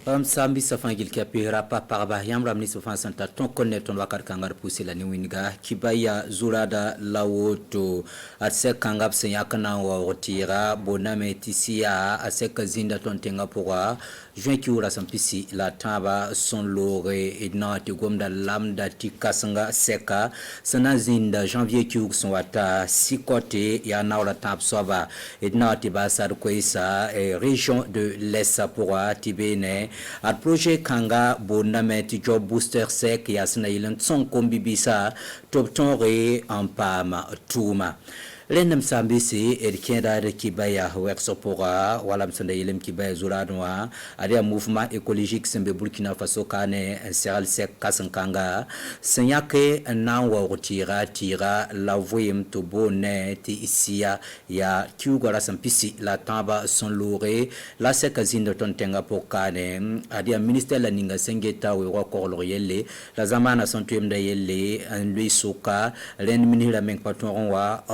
Sambi safangil kapira pa parba yamram ni sofan santa ton konne ton wakar kangar pusi la ni winga kibaya zurada lawoto ase kangap se yakana wa rotira boname tisia ase kazinda ton tenga pourwa juin ki ura sampisi la taba son lore edna ti gomda lamda ti kasanga seka sana zinda janvier ki ura son wata sikote ya naula tab soba edna ti basar koisa région de l'Est pourwa tibene at projet kanga boname ti job booster sek yasna ilan son kombibisa top tonre en pama tuma Lenam Sambisi Erkenda Kibaya Worksopora Walam Sanda Ilem Kibaya Zuradwa Adia mouvement écologique Sembe Burkina Faso Kane Seral Sek Kasankanga Senyake Nawa Rotira Tira Lavoyem Tobone Ti Isia Ya Kiugara Sampisi La Tamba Son Lore La Sekazine Tontenga Pokane Adia ministère la Ninga Sengeta Wewa Korloriele La Zamana Santuem Dayele Lui Soka Len Minira Meng Patronwa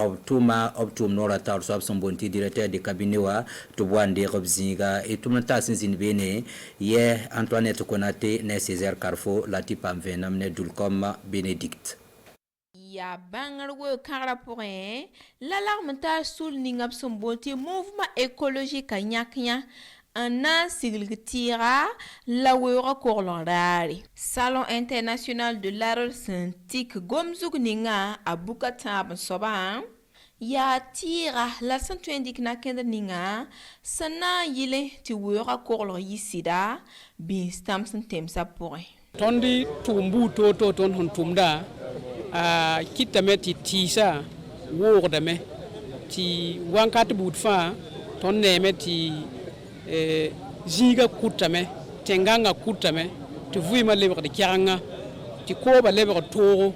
Optum Nora Tar Swab son bonti directeur de cabinet wa to Wande Robzinga et tout le temps bene ye Antoinette Konate ne Césaire Carfo Latipam Venam ne Dulcom Bénédicte ya bangalwe kara pouré l'alarme ta sul ningap son bonti mouvement écologique nyaknya Anna Sigiltira la wera korlondari. Salon international de l'art scientifique Gomzug Ninga à Bukatab Soba. Ya tira la santu indik na kenda ninga sana yile ti wera korlo yisida bin stamson temsa pouré. Tondi tumbu to ton hon tumda a kitame ti tisa wordame ti wankat budfa ton neme ti ziga kutame tenganga kutame ti vuima lebre de kyanga ti koba lebre toro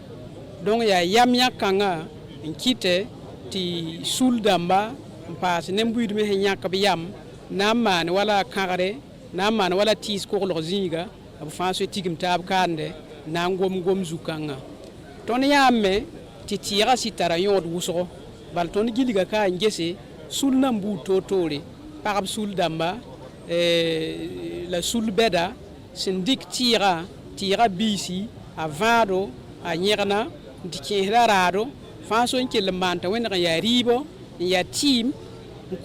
donc ya yamya kanga nkite ti suldamba pas nembuid me nyaka biyam namman wala kangare namman wala tis ko lo ziga abu fanso tigim tab kande nangom gom zukanga ton yamme ti tira sitara yod wuso bal ton giliga ka ngese sulna mbu totore parab suldamba la sulbeda sindik tira bisi avado a nyerna dikira rado fanso nkele manta wena ya ribo ya team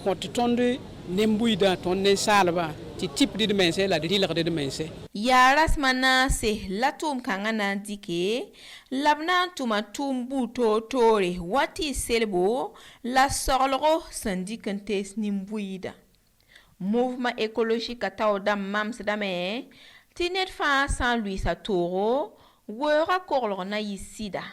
ko tonde nembuida tonne salba ti type de mense la de mense ya rasmana se latum kangana dike labna tuma tumbu totore wati selbo la sorloro syndicantes nimbuida mouvement écologique atawdam mamsdame tinet fa San Louis Satoro wera korlo na yisida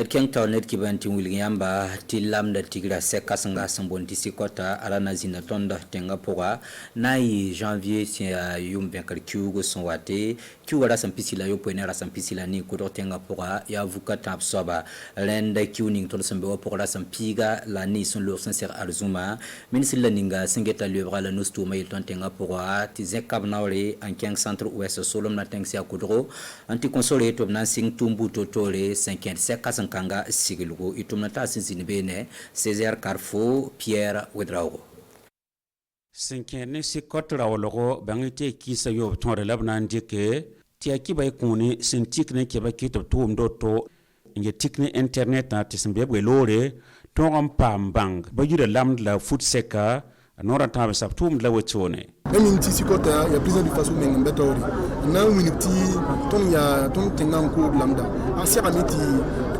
Keng Taunet Kibanti Williamba Tilam da Tigra Sekasanga Sambonti Sikota Alana Zina Tonda Tenga Pora Nai janvier Sia Yum Benkar Kyugo Sonwate Kyuara Sampisila Yopuenera Sampisila Ni Kudo Tenga Pora Ya Vukata Absoba Lenda Kyuning Tolsambewa Pora Sampiga La Ni Son Lour Sincère Arzuma Minisila Ninga Singeta Lubra La Nustuma Yilton Tenga Pora Tizekab Naure en Keng Centre Ouest Solom na Tengsia Kudro Anti-Consolé Tobna Sing Tumbu Totore 57 Kanga Sigilgo itumnata sinzinibene Césaire Carfo Pierre Wedraogo Sinkene sikot rawologo bangite kisa yo tonre labna ndike tia kiba ikuni sintikne kiba kito tum doto nge tikne internet na tisimbe lore tongam pambang bayira lamd la foot seka nora tabe saptum la wetone même ti sikota ya prison de façon men betori na miniti ton ya ton tenganko lambda asiaka meti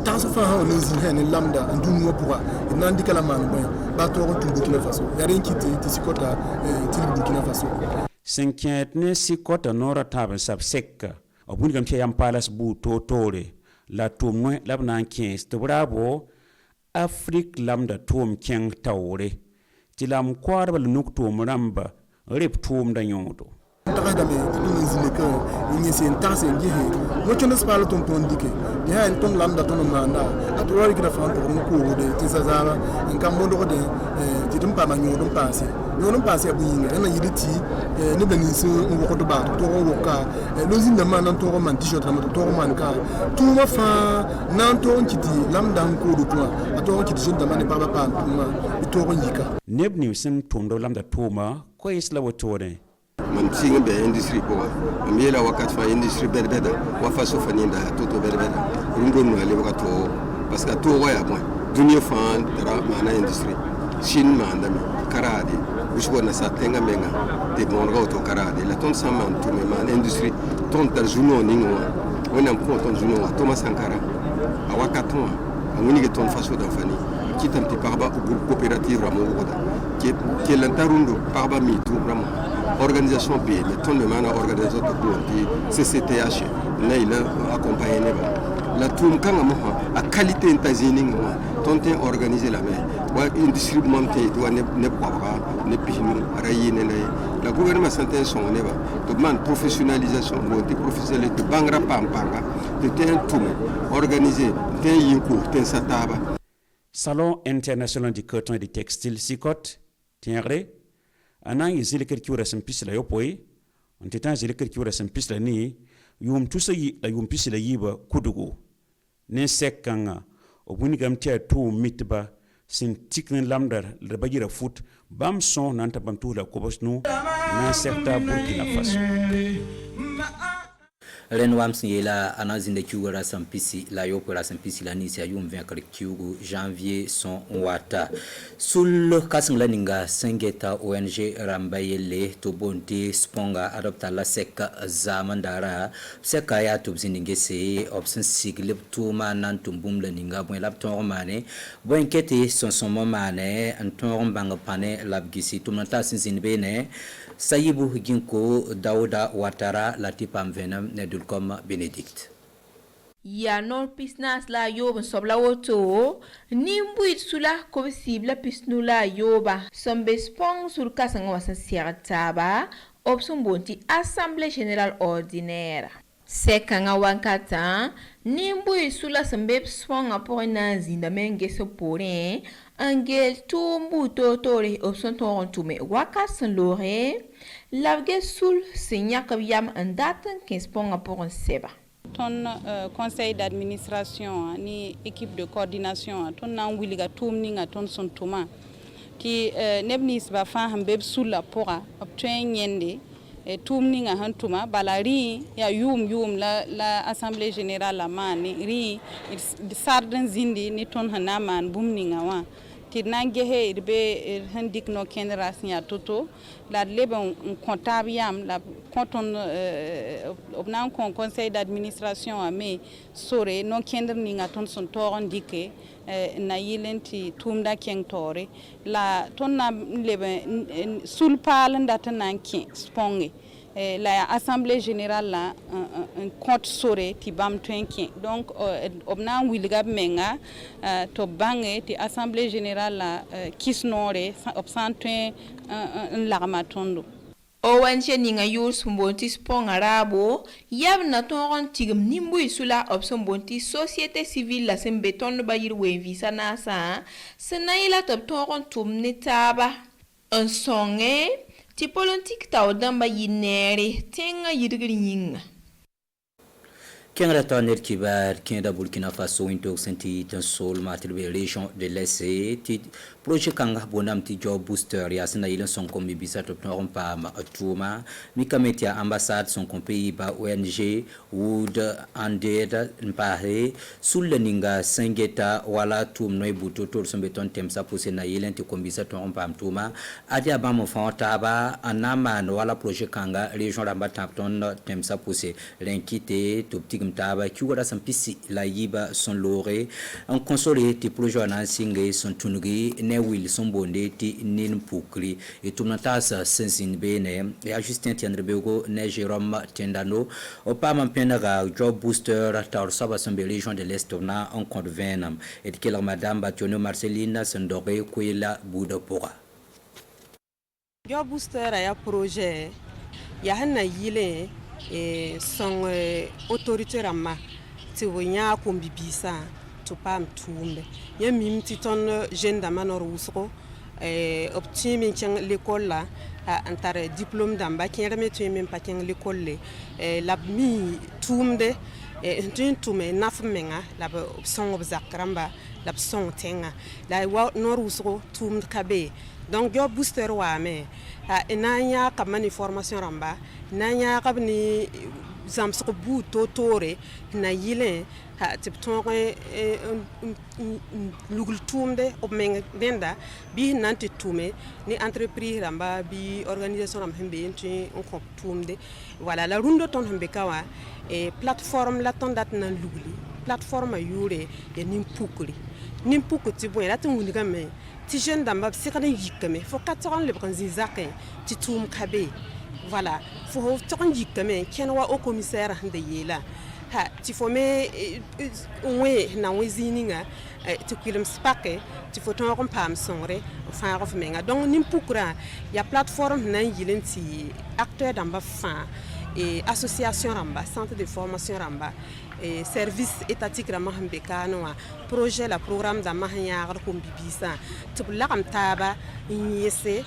taso fa ha no zin hen lambda ndunu pourra na ndikala man ba to ko Burkina Faso ya ren kiti ti sikota ti Burkina Faso Sinket ne sikota nora tabe sap seka obun gam che yam palace bu totore la tumwe labna 15 to bravo Afrique lambda tum keng tawre tilam kwarbal nukto mramba rip tum da nyoto takada me ni zineka ni sen tase ngihe mo chondo spalo ton dike ya en ton lambda ton manda atoro gira fa to ko de tisazara en kambondo ko de tidum pa ma nyodum passe abu yinga na yiditi ne bani so ngo to ba to woka lo zinda man nan to man t-shirt na to man ka to ma fa nan to nkiti lambda ko do to ato nkiti zinda man pa pa to ko yika nebni sim tum do lambda tuma ko isla wotore man singa be industry po mi la wakat fa industry berbeda wa fa so faninda toto berbeda rungo no ale wakato parce que to ya bon dunia fan dara mana industry shin mandami karade usko na satenga menga de bongo to karade la ton saman to me man industry ton dar juno ningo on am ko ton juno Thomas Sankara awakato amuni ke ton faso da fani kitam ti parba au groupe coopérative ramo qui est l'antarundo parba mi tout vraiment organisation pays mais ton de mana organisation de bonti CCTH naila accompagné la tout kanga mo a qualité intazini ton te organiser la main wa industrie monté doit ne pas ne pinu rayine la gouvernement santé son neba demande professionnalisation monté professionnel de bangra pampanga de ten tout organiser ten yiko ten sataba. Salon international du coton et du textile SICOT tienre anan yizile kirkiura sempisla yopoi antitan zile kirkiura sempisla ni yum tusayi la yum pisla yiba kudugo ne sekanga obuni gamtia tu mitba sin tikne lamdar le bagira foot bam son nanta bam tu la kobosnu na sekta Burkina Faso ren wamsi yela anazinde kiwara sampisi la yopera sampisi la nisi ayum vaincre kiwu janvier son wata sul kasing laninga sengeta ONG rambayele to bonte sponga adopta la seka zamandara seka ya tubzindingese option siglip tuma nan tumbum laninga bon lapton mane bon kete son mane anton banga pane labgisi tumata sinzinbene Sayibu Ginko Dauda Ouattara Latipam Venam Nedulcom Benedict. Ya non pisnas la yoba sobla woto nimbuit sula ko possible pisnula yoba sombe spong sur kasanga wasan siataba option bonti assemblée générale ordinaire sekanga wankata nimbuit sula sombe spong apona zinda menge sopore angel tumbu totore option torontume wakasan lore lavge sul signaka yam andatan kinsponga pour un seba. Ton conseil d'administration ni équipe de coordination ton nan wiliga tumninga ton son tuma ti nebnis ba fa hambeb sula pora obtain yende tumninga hantuma balari ya yum la assemblée générale la mani ri sardan zindi ni ton hanaman bumninga wa nangehe irbe handik no kendra sia toto la leben comptable yam la konton obnan kon conseil d'administration ame sore no kendra ninga ton son toron dike na yilenti tumda kengtore la ton na leben sulpal ndata nanki sponge la assemblée générale la un compte sore ti bam twenki donc obna wilga menga to bange ti assemblée générale la kisnore obsantwen un larmatondo ONG ninga yurs mbonti spong arabo yab na toron tigum nimbu isula opson bonti société civile la sembeton ba yirwe visa nasa senaila top toron tumne taba un songe ti politique taw damba yinere tenga yirgri nyinga Kenra taner kibar kenda Burkina Faso into senti tan sol matilbe région de l'Est ti projet kanga bonam ti job booster ya sina ile son comme bisa to pa ma tuma mi kametia ambassade son pays ba ONG wood anded mpahe sul ninga sengeta wala tum noy buto to sombe ton temsa pousse na ile ti kombisa to pa tuma adia ba mo fonta ba anama no wala projet kanga région ramba ton temsa pousse l'enquête to petit mtaba kiwara sampisi la yiba son loré en consolé ti projet na singe son tunugi ne wil son bonde ti nin pukri et tumnatasa sensin bene et a Justin Tiandrebego ne Jérôme Tendano au pas m'empenaga job booster tar saba son région de l'Est na en compte venam et que la madame Bationo Marcelina Sandoré Kuila Boudapora job booster ya projet ya hanna yile son autorité rama ti wonya ko bibisa to pam tumbe ya mim ti ton jeune da manor wusco optimi chang l'école la antar diplôme damba kẽrme tõe me pa kẽng l'école la b mi tʋʋmde tõe n tʋme naf menga la b sõng b zak rãmba la b sõng tẽnga la wa noor wʋsgo tʋʋmd ka be donc job booster waame na n yãaka b ne formation rãmba na n yãagb ne zãmsg buud toore na yɩlẽ tɩ b tõog lugl tʋʋmde b meng dẽnda bɩ sẽn na n tɩ tʋme ne entreprise rãmba bɩ organisation rãmb sẽn be n tõe n kõ tʋʋmde wala la rũndã tõnd sẽn be ka wã plateforme la tõnd dat n na n lugli plateforme yʋʋre ya nin-pukri nin-puk tɩ bõe rat n wilgame tɩ jeune dãmba b segd n yikame fo ka tog n lebg n zĩ zakẽ tɩ tʋʋm ka be voilà fo tog n yikame kẽn wa au commissaire sẽn da yeela tɩ fo me wẽ na wẽ zĩig ninga tɩ kʋɩlems pake tɩ fo tõog n paam sõngre n fãag f menga donc nin-pukrã yaa plateforme sẽn na n yɩl n tɩ acteur dãmba fãa association rãmba centre de formation rãmba service étatique rãmba sẽn be kaanẽ wã projet la programme dãmba sẽn yãagd kom bi-biisã tɩ b lagem taaba n yẽse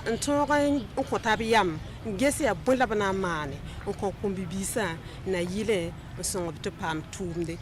n tõog n kõ tab yam n ges yaa bõe la b na n maane n kõ kom bi-biisã na yɩlẽ n sõngb tɩ paam tʋʋmde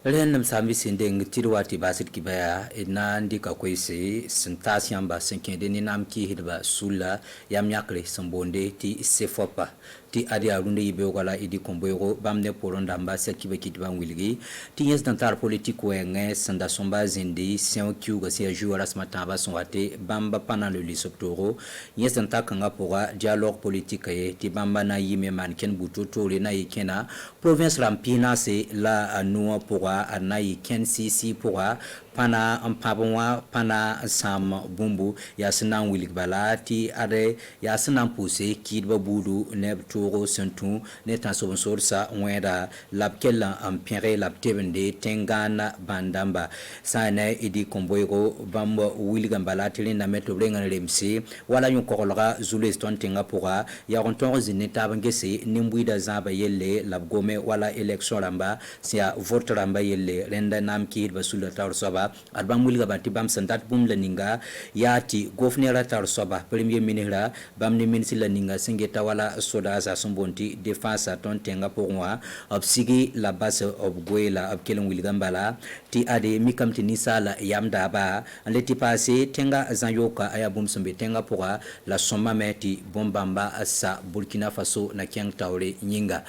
Ren sambi sindeng tirwati basit kibaya na ndika kwese sentas yamba senkende ni namki hidba sula yam yakre sambonde ti sefopa ti adi arunde yibe wala idi komboyro bamne poronda mba sekibe kitba wilgi ti yes dantar politique wenge sanda somba zindi sien kiu ga sia jouer as matin ba sonate bamba pendant le lisoptoro yes dantar kanga pora dialogue politique ti bamba na yime manken buto tore na yikena province rampina se la anua pora na yiken sisi pora pana ampabwa pana sam bumbu ya sinan wilik balati ade ya sinan pousse kidba budu ne toro sentu ne tan so sa wenda labkella ampere labtebende tengana bandamba sana idi komboyro bamba wilik balati na meto brenga remsi wala yon korolga zuleston tenga pora ya ronton zineta bangese nimbuida zaba yelle labgome wala election ramba sia vote ramba yelle renda nam kidba sulta soba albam mulga bati bam santat bum laninga yati governor tar soba premier ministre bam ni ministre laninga singeta wala soda sa sombonti defense ton tenga pour moi obsigi la base of gwela of kelon wilgambala ti ade mikam tinisa la yamda ba leti passé tenga zanyoka aya bum sombe tenga pour la soma meti bombamba sa Burkina Faso na kyang tawre nyinga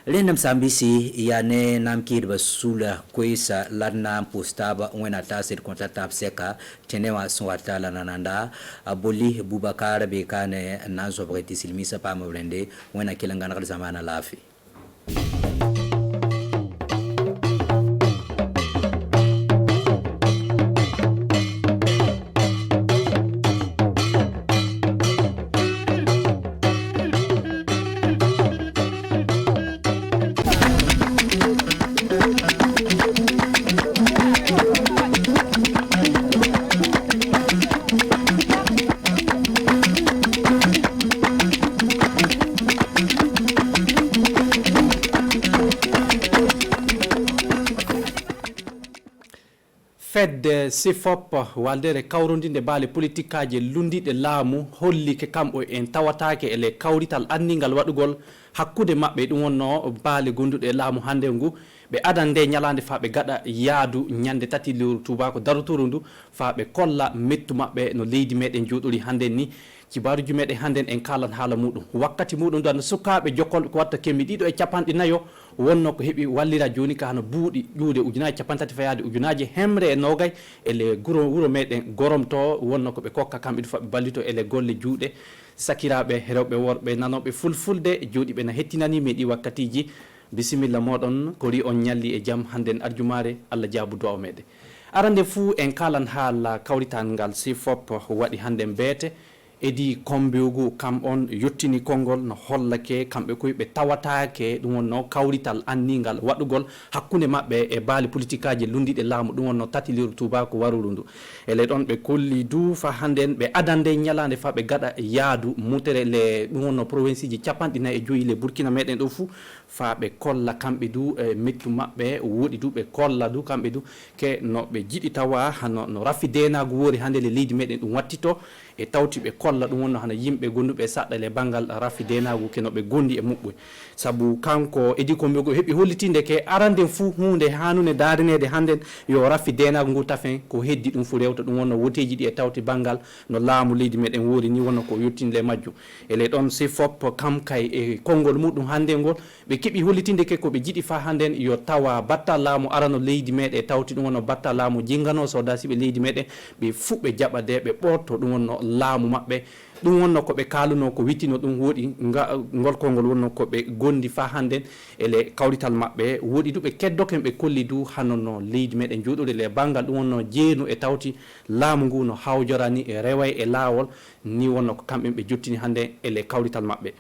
Lenam sambisi yane namkir basula kwesa ladna postaba wena tasir konta tapseka tenewa swatala nananda aboli Bubakar bekane nazo breti silmisa pa mbrende wena kilangana zamana lafi fedde sifop waldere kawrondinde baale politique aje lundide laamu holli ke kambo en tawataake ele kawrital anningal wadugol hakkude mabbe dum wonno baale gondude laamu hande ngu be adande nyalande faabe gada yaadu nyande tati lewru tubako daruturundu faabe kolla mettu mabbe no leydi meden jodori hande ni cibaruji meden handen en kalan hala mudum wakkati mudum dan sukaabe jokkol ko watta kemi dido e capandi nayo wonno ko hebi wallira joni ka hano buudi juude ujunaaji capantati fayaade ujunaaji hemre e nogay ele guro wuro meden goromto wonno ko be kokka kambe du faabe ballito ele golle juude sakiraabe rewbe worbe nanobe fulfulde joodi be na hettinani medi wakkatiji bisimilla modon ko ri on nyalli e jam handen arjumare alla jaabu do mede arande fu en kalan hala kawritangal sifop wadi handen beete edi kombeugu kam on yottini kongol no hollake kambe koy be tawataake dum wonno kawrital anningal wadugol hakkunde mabbe e baali politikaji lundide laamu dum wonno tati liru tubako warurundu ele don be kolli du fa handen be adande nyalande fa be gada yaadu mutere le dum wonno province ji capandina e joyi le Burkina meden do fu fa be kolla kambe du mettu mabbe wodi du be kolla du kambe du ke no be jidi tawa hano no rafidena gu wori hande le leydi meden dum wattito e tawti be kolla ɗum wonno hana yimɓe gonduɓe saɗɗa le banggal rafi denagu ke no ɓe gondi e muɓɓoy sabu kanko edi ko mbigo heɓi hollitinde ke aranden fuu hunde hanune darinede hannden yo rafi denagu ngu tafen ko heddi ɗum fu rewta ɗum wonno woteji ɗi e tawti banggal no laamu leydi meɗen woori ni wonno ko yettinde majjum ele ɗon si fop kam kay e konngol muɗum hannde ngol ɓe keeɓi hollitinde ke ko ɓe jiɗi fa hannden yo tawa batta laamu arano leydi meɗe tawti ɗum wonno batta laamu jingano soda siɓe leydi meɗen ɓe fuɓɓe jaɓade ɓe ɓorto ɗum wonno laamu maɓɓe ɗum wonno ko ɓe kaluno ko wittino ɗum woɗi ngol konngol wonno ko ɓe gondi fa hannden ele kawrital maɓɓe woɗi du ɓe keddoken ɓe kolli du hannono leydi meɗen juuɗude le banggal ɗum wonno jeenu e tawti laamu ngu no hawjorani e reway e laawol ni wonno ko kamɓe ɓe jottini hannde ele kawrital maɓɓe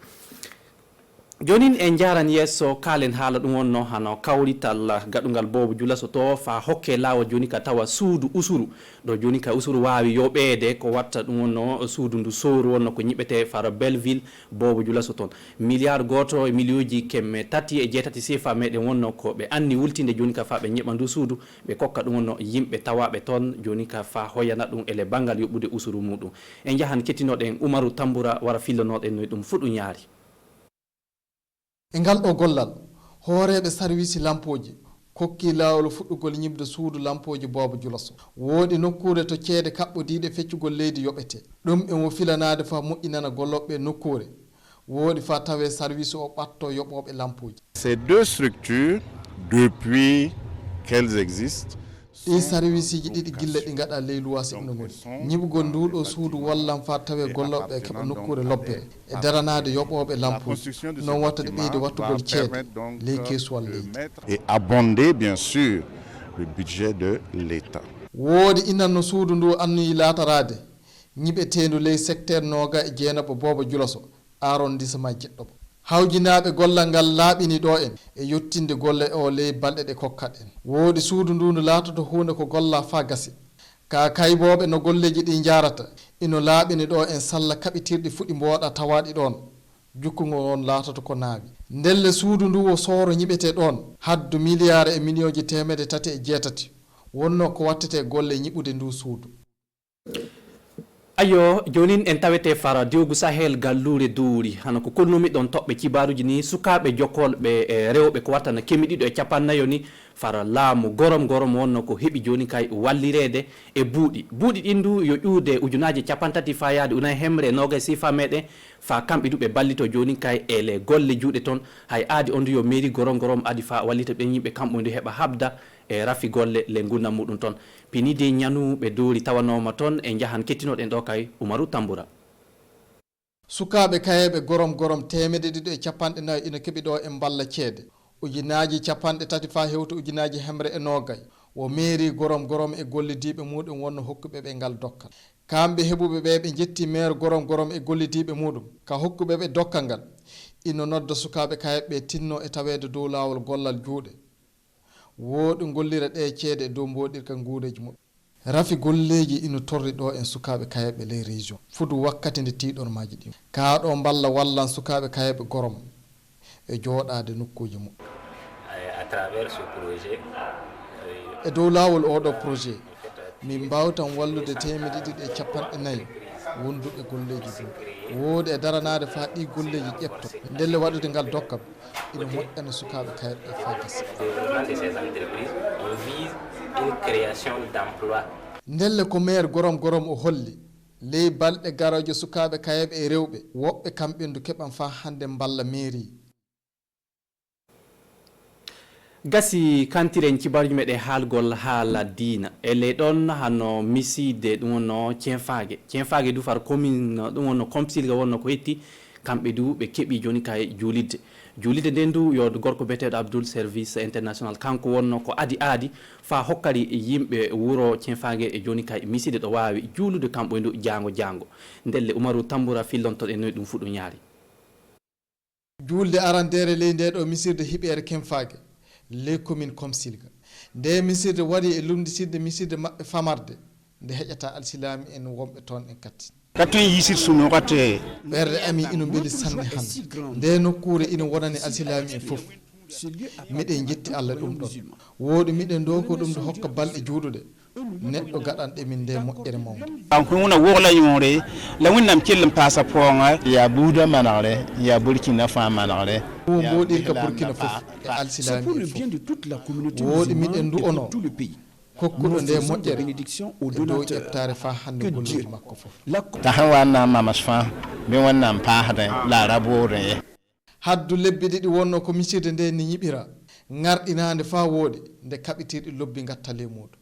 jonin en jaran yesso kalen haala ɗum wonno hano kawrital gaɗugal Bobo Dioulasso to fa hokke lawol joni ka tawa suudu usuru ɗo joni ka usuru wawi yoɓede ko watta ɗum wonno suudu ndu sowru wonno ko ñiɓete faro Belleville Bobo Dioulasso toon milliard goto e milliuji kemme 37 CFA meɗen wonno ko ɓe anni wultinde joni ka fa ɓe ñeɓa ndu suudu ɓe kokka ɗum wonno yimɓe tawaɓe toon joni ka fa hoyana ɗum ele banggal yoɓɓude usuru muɗum en jahan kettinoɗen Oumarou Tamboura wara fillonoɗen noy ɗum fuɗɗu ñaari e ngal ɗo gollal hooreɓe service lampoji kokki lawol fuɗɗugol ñibde suudu lampoji Bobo Dioulasso woodi nokkure to ceede kaɓɓodiɗe feccugol leydi yoɓete ɗum e mo filanade fa moƴƴinana golloɓe nokkure woodi fa tawe service o ɓatto yoɓoɓe lampoji. Ces deux structures depuis qu'elles existent ɗi service ji ɗiɗi gille ɗi gaɗa ley luwasi ɗum no goni ñibugol nduɗo suudu wallan fa tawe golloɓe keɓa nokkure lobbere e daranade yoɓoɓe lampuji non watta ɗe ɓeydi wattugol ceede ley keesuwal leydi et abonder bien sûr le budget de l'État. woodi inanno suudu ndu annuyi laatarade ñiɓetendu ley secteur noga e jeenaɓo Bobo Dioulasso arrondissement Jeɗɗoba hawjinaɓe gollal ngal laaɓini ɗo en e yettinde golle o ley balɗe ɗe kokkat en woodi suudu ndu no laatoto hunde ko golla fa gasi ka kayboɓe no golleji ɗi jarata ino laaɓini ɗo en salla kaɓitirɗi fuɗi mboɗa tawaɗi ɗon jukkugo on laatoto ko naawi ndelle suudu ndu o sooro ñiɓete ɗon haddu milliard e million ji 308 wonno ko wattete golle ñiɓude ndu suudu. ayo jonin en tawete fara diwgu Sahel gallure duuri hano ko kolnumi ɗon toɓɓe kibaruji ni sukaɓe jokkolɓe e rewɓe ko watta no kemiɗiɗo e capannayo ni fara laamu gorom wonno ko heɓi joni kay wallirede e buuɗi ɗin du yo ƴuude ujunaji 30 fa yaade una hemre noga sifa meɗen fa kamɓe duɓe ballito joni kay ele golle juuɗe toon hay aadi on du yo mairie gorom adi fa wallita ɓen yimɓe kamɓe ndu heɓa habda e rafi golle le gurdam muɗum toon pinide ñanuɓe doori tawanoma toon e jahan kettinoɗen ɗo kay Oumarou Tamboura. sukaɓe kayeɓe gorom 250 ina keeɓi ɗo e balla ceede ujunaji 30 fa hewta ujunaji hemre e nogay wo mairie gorom e gollidiɓe muɗum wonno hokkuɓe ɓe ngal dokkal kamɓe heɓuɓe ɓe ɓe jetti maire gorom e gollidiɓe muɗum ka hokkuɓe ɓe dokkal ngal ino nodda sukaɓe kayeɓe tinno e tawede dow lawol gollal juuɗe woodi gollira ɗe ceede e dow mboɗirka nguureji muɗum rafi golleji ino torri ɗo en sukaɓe kayeɓe ley région fudu wakkati nde tiɗormaji ɗi kaɗo mballa wallan sukaɓe kayeɓe gorom e jooɗade nokkuji muɗum à travers ce projet e dow lawol oɗo projet min mbawtan wallude 250 wonduɓe golleji ɗum woodi e daranade fa ɗi golleji ƴetto ndelle waɗude ngal dokkam ina moƴƴana sukaɓe kayeɓe fa gasi ndelle ko maire gorom o holli ley balɗe garoje sukaɓe kayeɓe e rewɓe woɓɓe kamɓe ndu keɓan fa hande mballa mairie gasi kantiren cibarji meɗen haalgol haala diina ele ɗon hano miside ɗum wonno ceenfage du far commune ɗum wonno compsilga wonno ko hetti kamɓe du ɓe keeɓi joni kay juulidde nden du yo gorko beteɗo Abdoul Service International kanko wonno ko aadi fa hokkari yimɓe wuro ceenfage e joni kay miside ɗo wawi juulude kamɓe ndu jango ndelle Oumarou Tamboura fillontoɗe noy ɗum fuɗɗu ñaari julde arandere ley nde ɗo misirde hiɓere Kemfage les communes comme silga nde misirde waɗi e lumdisirde misirde maɓɓe famarde nde heƴata alsilami en wonɓe toon en katti katon yisir suno kate ɓerde ami ino beeli sanne hande nde nokkure ina wonani alsilami en foof miɗen jetti Allah ɗum ɗon woodi miɗen do ko ɗum ɗo hokka balɗe juuɗuɗe neɗɗo gaɗanɗe min nde moƴƴere mawde huna wogla yõore la wẽnnaam kell n paasa pʋgẽ yaa buuda manegre yaa burkina fãa manegre wo mboɗirka burkina fof e alsilami fof woɗi miɗen du ono kokkuɗo nde moƴƴere e dow ƴettare fa hannde golleji makko fof t'a sẽn wa n na n mamas fãa bɩ wẽnnaam paasdẽ la a ra boodẽ ye haddu lebbi ɗiɗi wonno ko misirde nde ni yiɓira ngarɗinande fa wooɗi nde kaɓitirɗi lobbi gatta le muɗum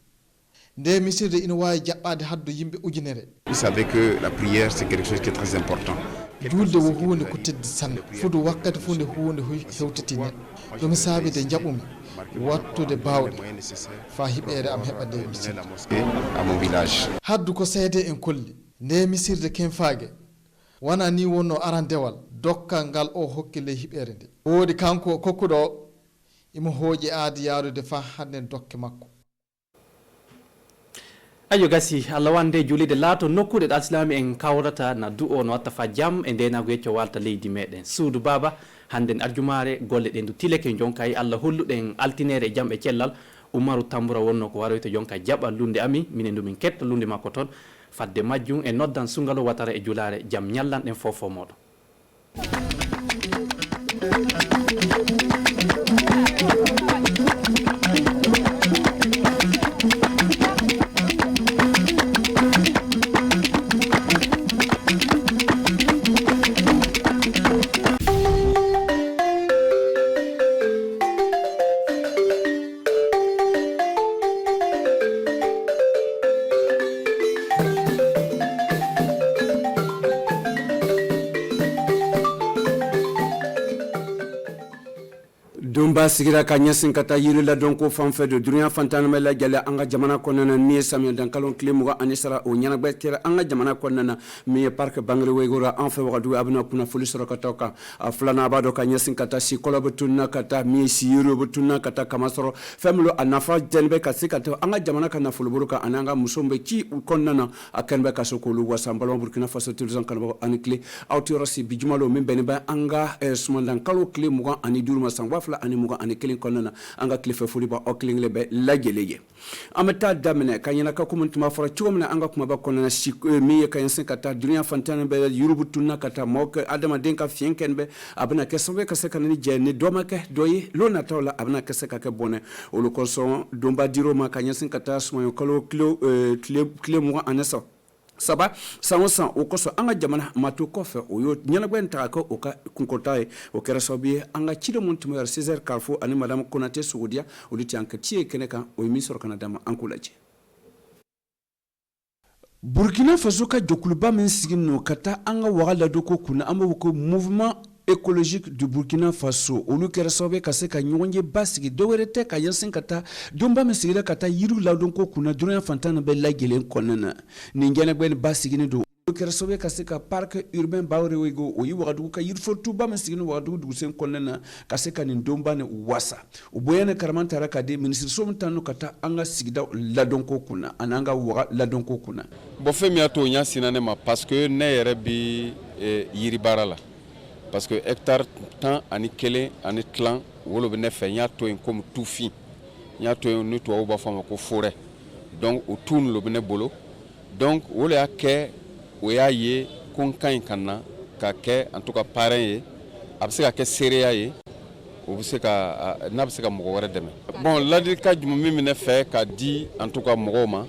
nde misirde ina wawi jaɓɓade haddu yimɓe ujunere. Vous savez que la prière c'est quelque chose qui est très important. julde wo hunde ko teddi sanne fudu wakkati fu nde hunde hewtiti neɗɗo ɗum saabide jaɓumi wattude bawɗe fa hiɓere am heɓa nde misirde à mon village. haddu ko seede en kolli nde misirde kenfage wona ni wonno arandewal dokkal ngal o hokki ley hiɓere nde woodi kanko kokkuɗo o imo hooƴi aadi yaarude fa hande dokke makko. ayo gasi allah wande julide laato nokkude alsilami en kawrata na du o no watta fa jam e ndenago yecco walta leydi meɗen suudu baba hande arjumare golle ɗen du tileke jonkay allah holluɗen altinere e jam e cellal Umaru Tambura wonno ko waroyto jonka jaɓa lunde ami minen du min ketta lunde makko toon fadde majjum e noddan sungalo watara e julare jam ñallanɗen fofo moɗon. Dumba sigira ka ɲɛsin ka taa yiri la dɔn ko fan fɛ don dunuya fantanama la gɛlɛ an ka jamana kɔnɔna min ye samiya dankalon tile 20 ani sara o ɲɛnabɛ kɛra an ka jamana kɔnɔna min ye parc Bangare Wegora an fɛ wagadu a bɛna kunnafoli sɔrɔ ka taa kan a filanan a b'a dɔn ka ɲɛsin ka taa sikɔlɔ bɛ tununa ka taa min ye siyiri bɛ tununa ka taa kamasɔrɔ fɛn min a nafa jɛni bɛ ka se ka taa an ka jamana ka nafolobolo kan ani an ka musow bɛ ci u kɔnɔna na a kɛni bɛ ka se k'olu wasa an balima Burkina Faso television kanubagaw ani tile aw tɛ yɔrɔ si bi juma lo min bɛnnen bɛ an ka sumandakalo tile 25 ma san 2021 kɔnɔna an ka tilefɛ foli ba aw kelen kelen bɛ lajɛlen ye an bɛ taa daminɛ ka ɲɛna ka komi tuma fɔra cogo min na an ka kumaba kɔnɔna min ye ka ɲɛsin ka taa duniya fantan bɛ yurubu tunna ka taa maaw kɛ adamaden ka fiɲɛ kɛni bɛ a bɛna kɛ sababu ka se ka ni jɛ ni dɔ ma kɛ dɔ ye lon nataw la a bɛna kɛ se ka kɛ bɔnɛ olu kosɔn donba dir'o ma ka ɲɛsin ka taa sumayɔkalo tile 23 saba san o san o kosɔn an ka jamana mato kɔfɛ o y'o ɲɛnabɔ in ta ka kɛ o ka kunkɔta ye o kɛra sababu ye an ka ciden mun tun bɛ yɔrɔ César Carrefour ani madame Konate Sogodiya olu tɛ an ka ci ye kɛnɛ kan o ye min sɔrɔ ka na d'a ma an k'o lajɛ. Burkina Faso ka jɛkuluba min sigi n'o ka taa an ka waga ladonko kunna an b'o ko mouvement écologique du Burkina Faso olu kɛra sababu ka se ka ɲɔgɔn ye ba sigi dɔwɛrɛ tɛ ka ɲɛsin ka taa donba min sigila ka taa yiriw ladonko kunna dunuya fantan bɛɛ lajɛlen kɔnɔna na nin ɲɛnabɔ ba sigini don olu kɛra sababu ka se ka parc urbain Bangare Wego o ye wagadugu ka yirifotuba min sigini wagadugu dugusen kɔnɔna na ka se ka nin donba ni wasa o bonya ni karaman taara ka di ministre min tan ka taa an ka sigida ladonko kunna ani an ka waga ladonko kunna. Bon fɛn min y'a to o ɲa sinna ne ma parce que ne yɛrɛ bi yiri baara la. Parce que hectare 10 ani kelen ani tlan wolo bɛ ne fɛ n y'a to yen comme tufin n y'a to yen ni tubabuw b'a fɔ a ma ko forêt donc o tu lo bɛ ne bolo donc o le y'a kɛ o y'a ye ko n ka ɲi ka na ka kɛ en tout cas parrain ye a bɛ se ka kɛ seereya ye o bɛ se ka n'a bɛ se ka mɔgɔ wɛrɛ dɛmɛ bon ladilikan jumɛn min bɛ ne fɛ k'a di en tout cas mɔgɔw ma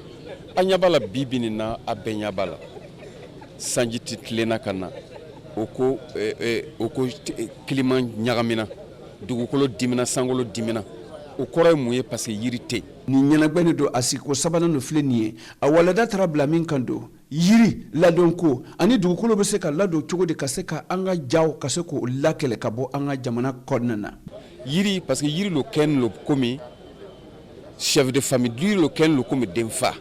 a ɲɛ b'a la bi bi nin na a bɛɛ ɲɛ b'a la sanji tɛ tilenna ka na. O ko climat ɲagamina dugukolo dimina sankolo dimina o kɔrɔ ye mun ye parce que yiri tɛ ni ɲɛnabɔli don a sigi ko sabanan no filɛ nin ye a walada taara bila min kan don yiri ladonko ani dugukolo bɛ se ka ladon cogo di ka se ka an ka jaw ka se k'o lakɛlɛ ka bɔ an ka jamana kɔnɔna na yiri parce que yiri lo kɛn lo komi chef de famille yiri lo kɛn lo komi denfa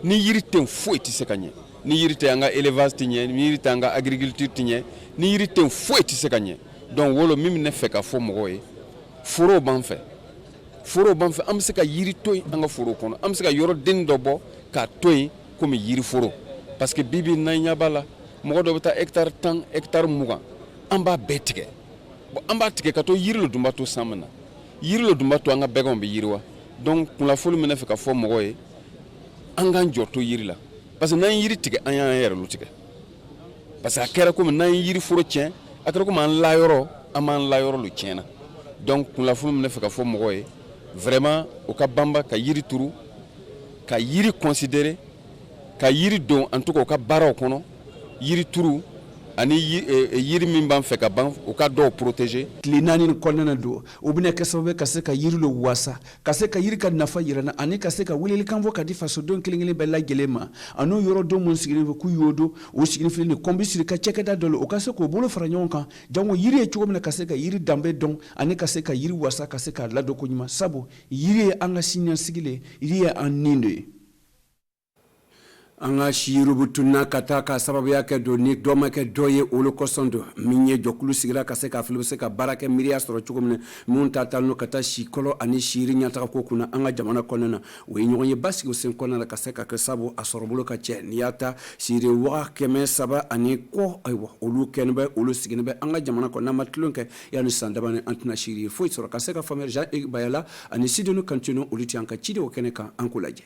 ni yiri tɛ foyi tɛ se ka ɲɛ ni yiri tɛ an ka élevage tɛ ɲɛ ni yiri tɛ an ka agriculture tɛ ɲɛ ni yiri tɛ foyi tɛ se ka ɲɛ donc wolo min bɛ ne fɛ ka fɔ mɔgɔw ye forow b'an fɛ an bɛ se ka yiri to yen an ka foro kɔnɔ an bɛ se ka yɔrɔ den dɔ bɔ k'a to yen komi yiri foro parce que bibi n'an ɲɛ b'a la mɔgɔ dɔ bɛ taa hectare 10 hectare 20 an b'a bɛɛ tigɛ bon an b'a tigɛ ka to yiri lo dun b'a to san min na yiri lo dun b'a to an ka bɛgɛnw bɛ yiriwa donc kunnafoni min ne fɛ ka fɔ mɔgɔw ye an k'an jɔ to yiri la parce que n'an ye yiri tigɛ an y'an yɛrɛ lu tigɛ parce que a kɛra komi n'an ye yiri foro tiɲɛ a kɛra komi an layɔrɔ an b'an layɔrɔ lu tiɲɛna donc kunnafoni min bɛ fɛ ka fɔ mɔgɔw ye vraiment o ka banba ka yiri turu ka yiri considérer ka yiri don en tout cas o ka baaraw kɔnɔ yiri turu ani yiri min b'an fɛ ka ban o ka dɔw protéger. tile naani nin kɔnɔna na don o bɛna kɛ sababu ka se ka yiri lo wasa ka se ka yiri ka nafa yirana ani ka se ka welelikan fɔ ka di fasoden kelen kelen bɛɛ lajɛlen ma an'o yɔrɔdenw minnu sigilen fɛ k'u y'o don o sigilen filɛ nin kɔnbi siri ka cɛkɛda dɔ la o ka se k'o bolo fara ɲɔgɔn kan jango yiri ye cogo min na ka se ka yiri danbe dɔn ani ka se ka yiri wasa ka se ka ladon ko ɲuman sabu yiri ye an ka siniɲɛsigi le yiri ye an nin de ye. an ka siyirubu tunna ka taa ka sababuya kɛ don ni dɔ ma kɛ dɔ ye olu kɔsɔn don min ye jɔkulu sigira ka se ka fili bɛ se ka baara kɛ miiriya sɔrɔ cogo min na minnu ta taa n'o ka taa si kɔlɔ ani siyiri ɲɛtaga ko kunna an ka jamana kɔnɔna na o ye ɲɔgɔn ye basigi o sen kɔnɔna la ka se ka kɛ sabu a sɔrɔ bolo ka cɛ n'i y'a ta siyiri waga 300 ani kɔ ayiwa olu kɛnɛ bɛ olu sigini bɛ an ka jamana kɔnɔ n'an ma tulon kɛ yanni san daba ni an tɛna siyiri ye foyi sɔrɔ ka se ka faamuyali Jean Bayala ani Sidoni Kantino olu ti an ka ciden o kɛnɛ kan an ko lajɛ.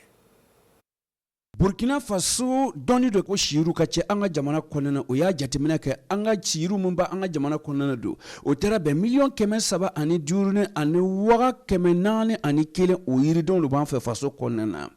Burkina Faso dɔnni do ko siyiru ka cɛ an ka jamana kɔnɔna o y'a jateminɛ kɛ an ka siyiru min b'a an ka jamana kɔnɔna don o taara bɛn 300,000 ani 5 ani waga 400 ani 1 o yiridenw de b'an fɛ faso kɔnɔna na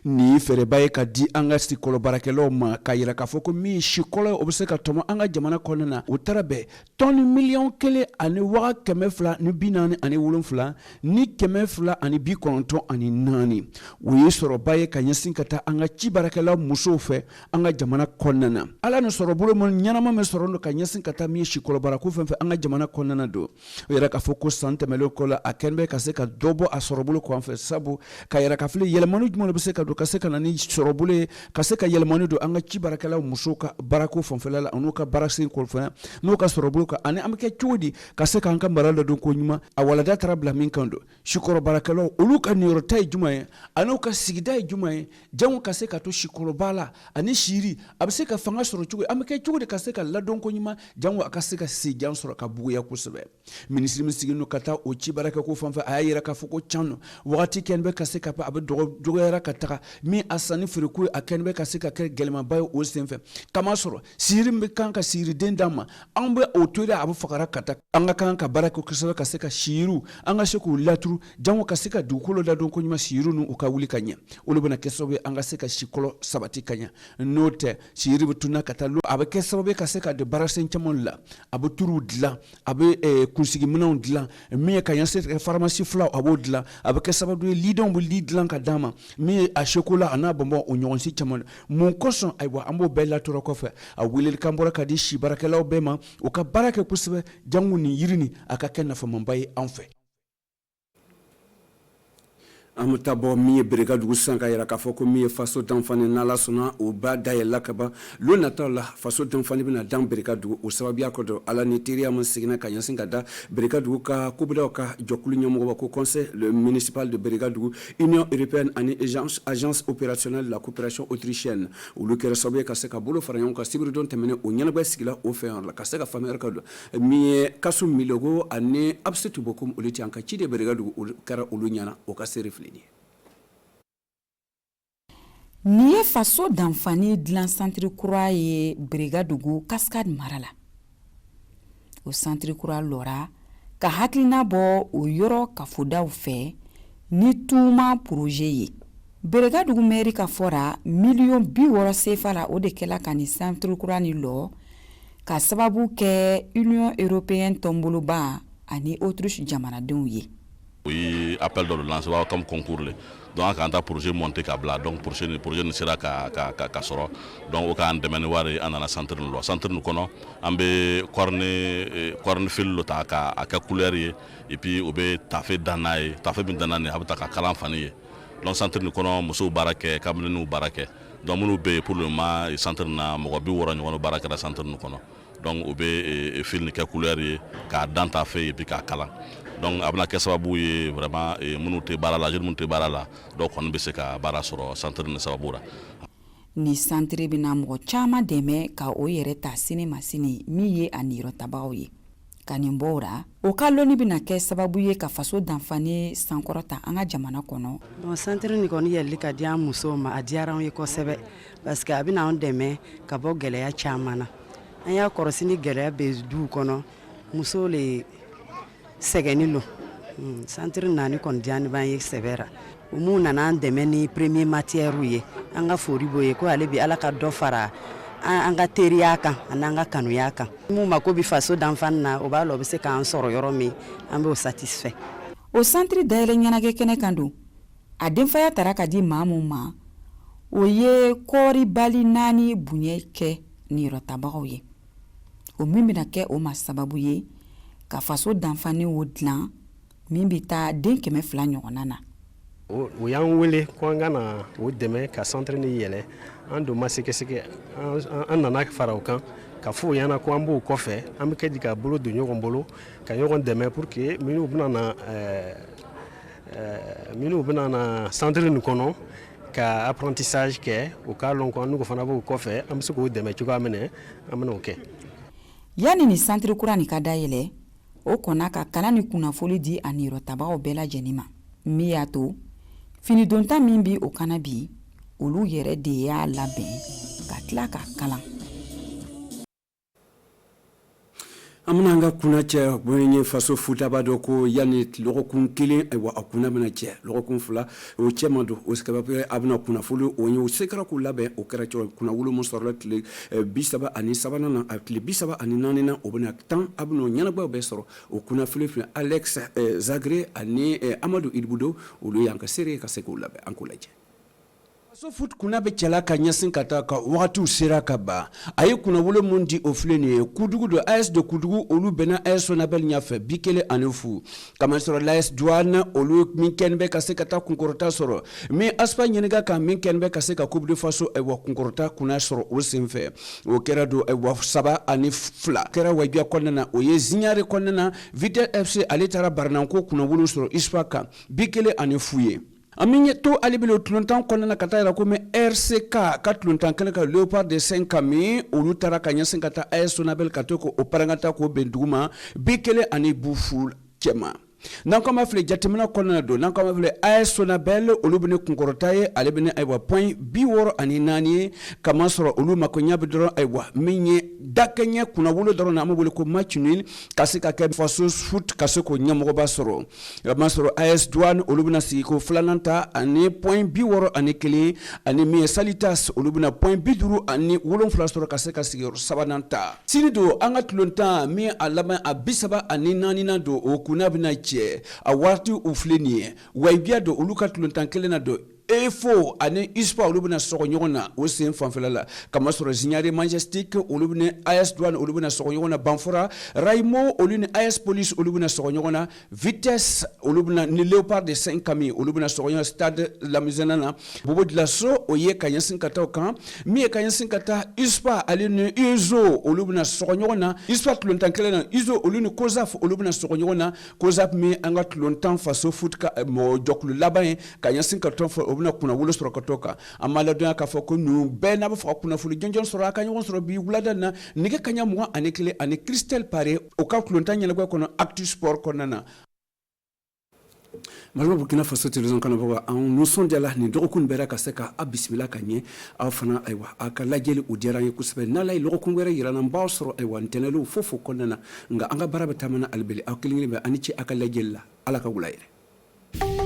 nin ye fɛrɛba ye ka di an ka sikɔlɔ baarakɛlaw ma ka yira k'a fɔ ko min sikɔlɔ o bɛ se ka tɔmɔ an ka jamana kɔnɔna na o taara bɛn tɔni 1,000,000 ani waga 200 ni 40 ani 7 ni 200 ani 94 ani 4 o ye sɔrɔba ye ka ɲɛsin ka taa an ka ci baarakɛlaw musow fɛ an ka jamana kɔnɔna na ala ni sɔrɔ bolo min ɲɛnama min sɔrɔ no ka ɲɛsin ka taa min ye sikɔlɔ baarako fɛn fɛn an ka jamana kɔnɔna don o yɛrɛ k'a fɔ ko san tɛmɛlen kɔ la a kɛlen bɛ ka se ka dɔ bɔ a sɔrɔ bolo kɔn fɛ sabu ka yɛrɛ ka fili yɛlɛmani jumɛn bɛ se ka don ka se ka na ni sɔrɔ bolo ye ka se ka yɛlɛmani don an ka ci baarakɛlaw musow ka baarako fanfɛla la an'u ka baara sen kɔfɛ n'u ka sɔrɔ bolo kan ani an bɛ kɛ cogo di ka se k'an ka mara ladon ko ɲuman a walada taara bila min kan don sikɔrɔ baarakɛlaw olu ka niyɔrɔta ye jumɛn ye an'u ka sigida ye jumɛn ye jango ka se ka to sikɔrɔba la ani siri a bɛ se ka fanga sɔrɔ cogo an bɛ kɛ cogo di ka se ka ladon ko ɲuman jango a ka se ka se jan sɔrɔ ka buguya kosɛbɛ minisiri min sigilen don ka taa o ci baarakɛ ko fanfɛ a y'a yira k'a fɔ ko can no wagati kɛn bɛ ka se ka a bɛ dɔgɔyara ka taga min a sanni feereko ye a kɛn bɛ ka se ka kɛ gɛlɛmaba ye o senfɛ kama sɔrɔ siri min bɛ kan ka siriden d'an ma an bɛ o to a bɛ fagara ka taa an ka kan ka baara kɛ kosɛbɛ ka se ka siyiru an ka se k'u laturu jango ka se ka dugukolo ladon ko ɲuman siyiru nu u ka wuli ka ɲɛ olu bɛna kɛ sababu ye an ka se ka sikɔlɔ sabati ka ɲɛ n'o tɛ siyiri bɛ tunna ka taa a bɛ kɛ sababu ye ka se ka don baarasen caman la a bɛ turuw dilan a bɛ kunsigiminɛnw dilan min ye ka ɲɛsin faramasi filaw a b'o dilan a bɛ kɛ sababu ye lidenw bɛ li dilan ka d'a ma min ye a seko la a n'a bɔnbɔn o ɲɔgɔnsi caman mun kosɔn ayiwa an b'o bɛɛ latora kɔfɛ a welelikan bɔra ka di si baarakɛlaw bɛɛ ma u ka baara kɛ kosɛbɛ jango nin yiri nin a ka kɛ nafamaba ye an fɛ. an bɛ taa bɔ min ye bereka dugu sisan ka yira k'a fɔ ko min ye faso danfani n'ala sɔnna o ba dayɛlɛla ka ban lo nataw la faso danfani bɛna dan bereka dugu o sababuya kɔdɔ ala ni teriya min seginna ka ɲɛsin ka da bereka dugu ka kobidaw ka jɔkulu ɲɛmɔgɔba ko conseil municipal de bereka dugu union européenne ani agence opérationnelle de la coopération autrichienne olu kɛra sababu ye ka se ka bolo fara ɲɔgɔn kan sibiridon tɛmɛnen o ɲɛnabɔ sigila o fɛ yɔrɔ la ka se ka faamuyali ka don min ye kasu milogo ani absetu bokum olu ti an ka ci de bereka dugu kɛra olu ɲɛna o ka se refili Ni ye faso danfani dilan centre kura ye Brigadugu Cascade mara la. O centre kura lora ka hakilina bɔ o yɔrɔ kafodaw fɛ ni tuma projet ye. Brigadugu mairie ka fɔra $60 CFA la o de kɛla ka ni centre kura ni lɔ ka sababu kɛ Union européenne tɔnboloba ani Autriche jamanadenw ye. Oui, appel de lance comme concours le. Donc quand un projet monté câble donc projet ne sera ka sɔrɔ donc o ka an dɛmɛ ni wari an nana centre ni lɔ centre ni kɔnɔ an bɛ corne fil lo ta ka a kɛ couleur ye et puis o bɛ tafe danna ye tafe min danna ni a bɛ ta ka kalan fani ye donc centre ni kɔnɔ musow baara kɛ kamalenninw baara kɛ donc minnu bɛ yen pour le moment centre na mɔgɔ 60 ɲɔgɔn baara kɛra centre ni kɔnɔ donc o bɛ fil ni kɛ couleur ye k'a dan tafe ye et puis k'a kalan. Donc a bɛna kɛ sababu ye vraiment minnu tɛ baara la jeune minnu tɛ baara la dɔw kɔni bɛ se ka baara sɔrɔ centre ni sababu la. Ni centre bɛna mɔgɔ caman dɛmɛ ka o yɛrɛ ta sini ma sini min ye a niyɔrɔtabagaw ye ka nin bɔ o la o ka lɔnni bɛna kɛ sababu ye ka faso danfani sankɔrɔta an ka jamana kɔnɔ. Bon centre ni kɔni yɛlɛli ka di an musow ma a diyara an ye kosɛbɛ parce que a bɛna an dɛmɛ ka bɔ gɛlɛya caman na an y'a kɔrɔsi ni gɛlɛya bɛ duw kɔnɔ musow le sɛgɛnni lo centre naani kɔni diyani b'an ye sɛbɛra o mun nana an dɛmɛ ni premier matière ye an ka fori b'o ye ko ale bɛ ala ka dɔ fara an ka teriya kan ani an ka kanuya kan mun mako bɛ faso danfani na o b'a la o bɛ se k'an sɔrɔ yɔrɔ min an b'o satisfait. O centre dayɛlɛ ɲɛnajɛ kɛnɛ kan don a denfaya tara ka di maa mun ma o ye kɔɔri bali 4 bonya kɛ niyɔrɔtabagaw ye o min bɛna kɛ o ma sababu ye ka faso danfani o dilan min bɛ taa den 200 ɲɔgɔnna na. O y'an wele ko an ka na o dɛmɛ ka centre ni yɛlɛ an don ma sɛgɛsɛgɛ an nana fara o kan ka fɔ o ɲɛna ko an b'o kɔfɛ an bɛ kɛ di ka bolo don ɲɔgɔn bolo ka ɲɔgɔn dɛmɛ pour que minnu bɛna na centre nin kɔnɔ ka apprentissage kɛ o k'a lɔn ko an n'u fana b'o kɔfɛ an bɛ se k'o dɛmɛ cogoya min na an bɛna o kɛ. Yani ni centre kura nin ka dayɛlɛ o kɔnna ka kalan ni kunnafoli di a niyɔrɔtabagaw bɛɛ lajɛlen ma min y'a to fini donta min bi o kana bi olu yɛrɛ de y'a labɛn ka tila ka kalan. Amna anga kuna cɛ bonye faso futaba do ko yani lɔgɔkun kelen wa akuna bena cɛ lɔgɔkun fila o cɛ ma do o sababu abna kuna fulu o ye o sekara ko labɛn o kɛra cɛ kuna wulu mun sɔrɔ tile 37 ani sabanan na tile 34 ani 4 na o bena 10 abno ɲɛnabɔ bɛ sɔrɔ o kuna fili Alex Zagre ani Amadou Idbudo olu yanka sere ka se ko labɛn an ko lajɛ. So foot kuna be cɛla ka ɲɛsin ka taa ka wagatiw sera ka ban a ye kunnawolo mun di o filɛ nin ye kudugu do AS de kudugu olu bɛnna AS Sonabel ɲɛfɛ 2-0 kamasɔrɔ l'AS Douane olu min kɛni bɛ ka se ka taa kunkɔrɔta sɔrɔ min ASPA ɲininka kan min kɛni bɛ ka se ka Coupe de Faso wa kunkɔrɔta kuna sɔrɔ o senfɛ o kɛra do wa 7 ani 2 kɛra wajibiya kɔnɔna na o ye Zignare kɔnɔna na Vitesse FC ale taara Barananko kunnawolo sɔrɔ ISPA kan 2-0 ye. Aminye to alibilo tuluntan kɔnɔna ka taa yira ko mɛ RCK ka tuluntan kɛnɛ ka Léopard de 5 kami olu taara ka ɲɛsin ka taa AS Sonabel ka to ko o parangata ko bɛn dugu ma 2-1 ani bufu cɛma. N'an ko ma filɛ jateminɛ kɔnɔna don n'an ko ma filɛ AS Sonabel olu bɛ ne kunkɔrɔta ye ale bɛ ne ayiwa point 64 ye kama sɔrɔ olu mako ɲɛ bɛ dɔrɔn ayiwa min ye dakɛɲɛ kunnawolo dɔrɔn na an bɛ wele ko match nul ka se ka kɛ faso foot ka se k'o ɲɛmɔgɔba sɔrɔ kama sɔrɔ AS Douane olu bɛna sigi ko 2nan ta ani point 61 ani min ye Salitas olu bɛna point 57 sɔrɔ ka se ka sigiyɔrɔ 3nan ta sini don an ka tulontan min a laban a 34 nan don o kunna bɛna cɛ a waati u filɛ nin ye wayibiya don olu ka tulontan kelen na don EFO ani ISPA olu bɛna sɔgɔ ɲɔgɔn na o sen fanfɛla la kama sɔrɔ Zignare Majestic olu bɛna AS Douane olu bɛna sɔgɔ ɲɔgɔn na Banfora Raimo olu ni AS Police olu bɛna sɔgɔ ɲɔgɔn na Vitesse olu bɛna ni Léopard de 5 kami olu bɛna sɔgɔ ɲɔgɔn Stade Lamizana na Bobo Dilaso o ye ka ɲɛsin ka taa kan min ye ka ɲɛsin ka taa ISPA ale ni ISO olu bɛna sɔgɔ ɲɔgɔn na ISPA tulontan kelen na ISO olu ni COSAF olu bɛna sɔgɔ ɲɔgɔn na COSAF min an ka tulontan faso foot ka mɔ jɔkulu laban ye ka ɲɛsin ka tɔn bɛna kunnawolo sɔrɔ ka to kan an b'a ladɔnya k'a fɔ ko ninnu bɛɛ n'a bɛ fɔ ka kunnafoni jɔnjɔn sɔrɔ a ka ɲɔgɔn sɔrɔ bi wulada na nɛgɛ kaɲa 21 ani Christelle Pare o ka tulontan ɲɛnabɔ kɔnɔ Actu Sport kɔnɔna na. Malama Burkina Faso télévision kanabɔ an nisɔndiyala nin dɔgɔkun bɛɛ ka se ka a bisimila ka ɲɛ aw fana ayiwa a ka lajɛli o diyara an ye kosɛbɛ n'ala ye lɔgɔkun wɛrɛ yira na n b'aw sɔrɔ ayiwa ntɛnɛnlenw fo kɔnɔna na nka an ka baara bɛ taamana ali bɛli aw kelen kelen bɛ ani ce a ka lajɛli la ala ka wula yɛrɛ.